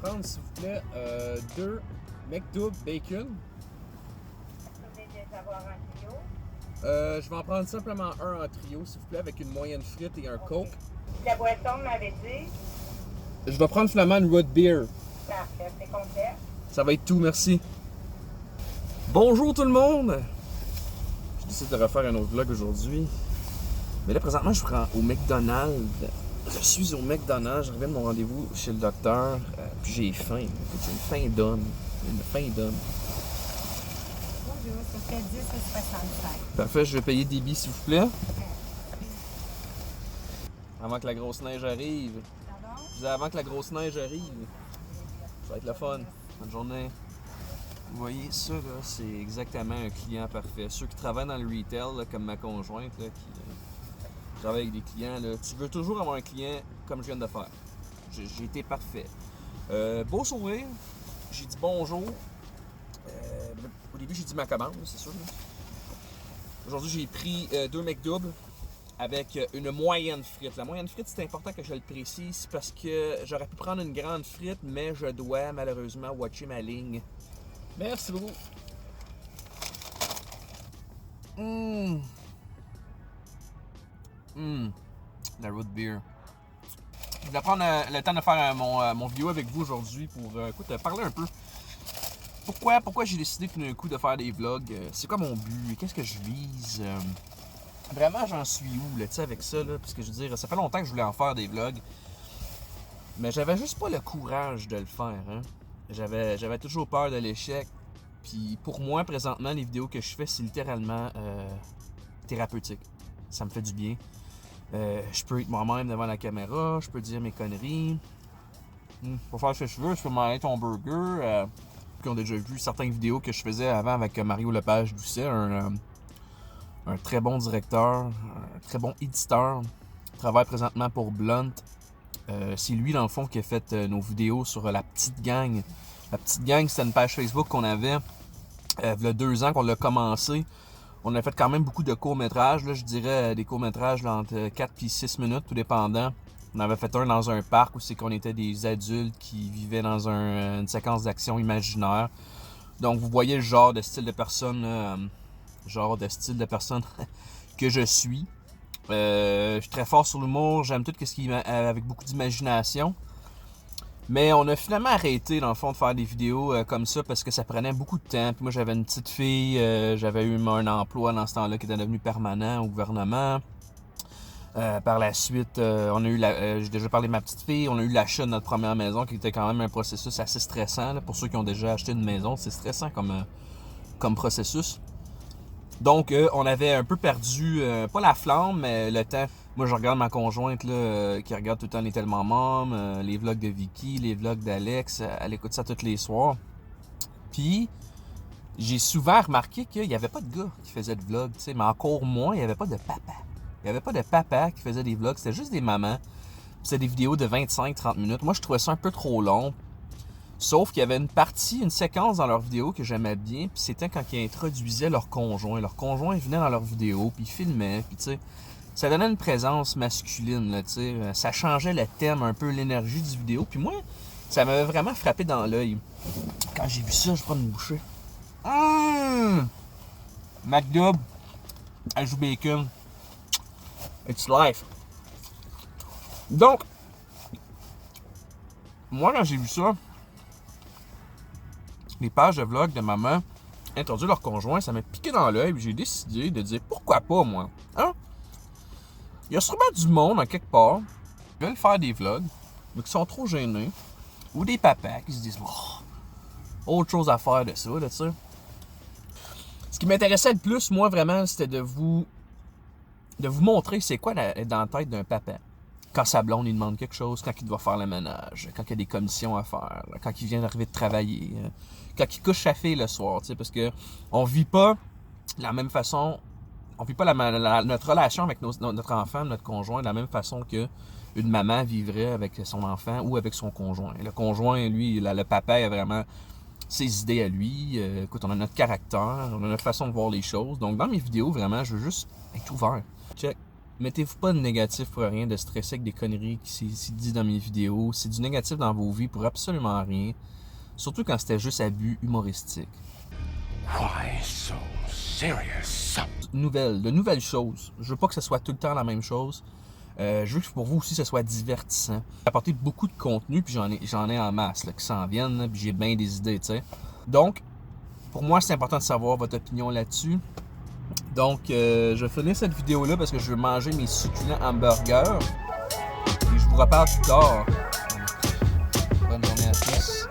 prendre, s'il vous plaît, 2 McDouble bacon. Vous voulez savoir un trio? Je vais en prendre simplement un en trio, s'il vous plaît, avec une moyenne frite et un Coke. La boisson m'avait dit. Je vais prendre finalement une root beer. Parfait, c'est complet. Ça va être tout, merci. Bonjour tout le monde! Je décide de refaire un autre vlog aujourd'hui. Mais là, présentement, je suis au McDonald's. Je suis au McDonald's, je reviens de mon rendez-vous chez le docteur. Puis j'ai faim. Écoute, j'ai une faim d'homme. Une faim d'homme. Bonjour, ça fait 10,65. Parfait, je vais payer des billes, s'il vous plaît. Avant que la grosse neige arrive. Pardon? Je disais avant que la grosse neige arrive. Ça va être le fun. Bonne journée. Vous voyez, ça, là, c'est exactement un client parfait. Ceux qui travaillent dans le retail, là, comme ma conjointe, là, qui travaille avec des clients, là, tu veux toujours avoir un client comme je viens de faire. J'ai été parfait. Beau sourire. J'ai dit bonjour. Au début, j'ai dit ma commande, c'est sûr. Là. Aujourd'hui, j'ai pris 2 McDouble avec une moyenne frite. La moyenne frite, c'est important que je le précise parce que j'aurais pu prendre une grande frite, mais je dois malheureusement watcher ma ligne. Merci beaucoup. La root beer. Je voulais prendre le temps de faire mon vidéo avec vous aujourd'hui pour parler un peu. Pourquoi j'ai décidé tout d'un coup de faire des vlogs? C'est quoi mon but? Qu'est-ce que je vise? Vraiment, j'en suis où là, avec ça? Là? Parce que je veux dire, ça fait longtemps que je voulais en faire des vlogs. Mais j'avais juste pas le courage de le faire. Hein? J'avais toujours peur de l'échec. Puis pour moi, présentement, les vidéos que je fais, c'est littéralement thérapeutique. Ça me fait du bien. Je peux être moi-même devant la caméra, je peux dire mes conneries. Pour faire ce que je veux, je peux manger ton burger. Qui ont déjà vu certaines vidéos que je faisais avant avec Mario Lepage-Doucet, un très bon directeur, un très bon éditeur. Il travaille présentement pour Blunt. C'est lui, dans le fond, qui a fait nos vidéos sur La Petite Gang. La Petite Gang, c'était une page Facebook qu'on avait il y a 2 ans qu'on l'a commencé. On a fait quand même beaucoup de courts-métrages, là, je dirais des courts-métrages là, entre 4 et 6 minutes, tout dépendant. On avait fait un dans un parc où c'est qu'on était des adultes qui vivaient dans une séquence d'action imaginaire. Donc vous voyez le genre de style de personne, que je suis. Je suis très fort sur l'humour, j'aime tout ce qui est avec beaucoup d'imagination. Mais on a finalement arrêté, dans le fond, de faire des vidéos comme ça parce que ça prenait beaucoup de temps. Puis moi, j'avais une petite fille, j'avais eu un emploi dans ce temps-là qui était devenu permanent au gouvernement. Par la suite, on a eu j'ai déjà parlé de ma petite fille, on a eu l'achat de notre première maison qui était quand même un processus assez stressant. Là. Pour ceux qui ont déjà acheté une maison, c'est stressant comme processus. Donc, on avait un peu perdu, pas la flamme, mais le temps. Moi, je regarde ma conjointe là, qui regarde tout le temps Les Tellement Mom, les vlogs de Vicky, les vlogs d'Alex. Elle écoute ça tous les soirs. Puis, j'ai souvent remarqué qu'il n'y avait pas de gars qui faisaient de vlogs, mais encore moins, il n'y avait pas de papa. Il n'y avait pas de papa qui faisait des vlogs, c'était juste des mamans. C'était des vidéos de 25-30 minutes. Moi, je trouvais ça un peu trop long. Sauf qu'il y avait une séquence dans leurs vidéos que j'aimais bien, puis c'était quand ils introduisaient leur conjoint. Leur conjoint venait dans leurs vidéos, puis ils filmaient, puis tu sais, ça donnait une présence masculine, là, tu sais. Ça changeait le thème, un peu l'énergie du vidéo. Puis moi, ça m'avait vraiment frappé dans l'œil. Quand j'ai vu ça, je prends une bouchée. McDouble, ajout bacon. It's life. Donc, moi, quand j'ai vu ça, les pages de vlog de maman introduire leur conjoint, ça m'a piqué dans l'œil. J'ai décidé de dire pourquoi pas, moi. Hein? Il y a sûrement du monde, en quelque part, qui veulent faire des vlogs, mais qui sont trop gênés. Ou des papas qui se disent autre chose à faire de ça, là, tu sais. Ce qui m'intéressait le plus, moi, vraiment, c'était de vous montrer c'est quoi dans la tête d'un papa. Quand sa blonde, il demande quelque chose, quand il doit faire le ménage, quand il y a des commissions à faire, quand il vient d'arriver de travailler, quand il couche sa fille le soir, tu sais, parce que on vit pas la même façon, on vit pas notre relation avec notre enfant, notre conjoint, de la même façon que une maman vivrait avec son enfant ou avec son conjoint. Le conjoint, lui, le papa, il a vraiment ses idées à lui. Écoute, on a notre caractère, on a notre façon de voir les choses. Donc, dans mes vidéos, vraiment, je veux juste être ouvert. Check. Mettez-vous pas de négatif pour rien, de stresser avec des conneries qui c'est dit dans mes vidéos. C'est du négatif dans vos vies pour absolument rien. Surtout quand c'était juste abus humoristique. Why so serious? De nouvelles choses. Je veux pas que ce soit tout le temps la même chose. Je veux que pour vous aussi, ce soit divertissant. Apporter beaucoup de contenu, puis j'en ai en masse là, qui s'en viennent, là, puis j'ai bien des idées, tu sais. Donc, pour moi, c'est important de savoir votre opinion là-dessus. Donc, je vais finir cette vidéo-là parce que je veux manger mes succulents hamburgers. Et je vous reparle plus tard. Bonne journée à tous.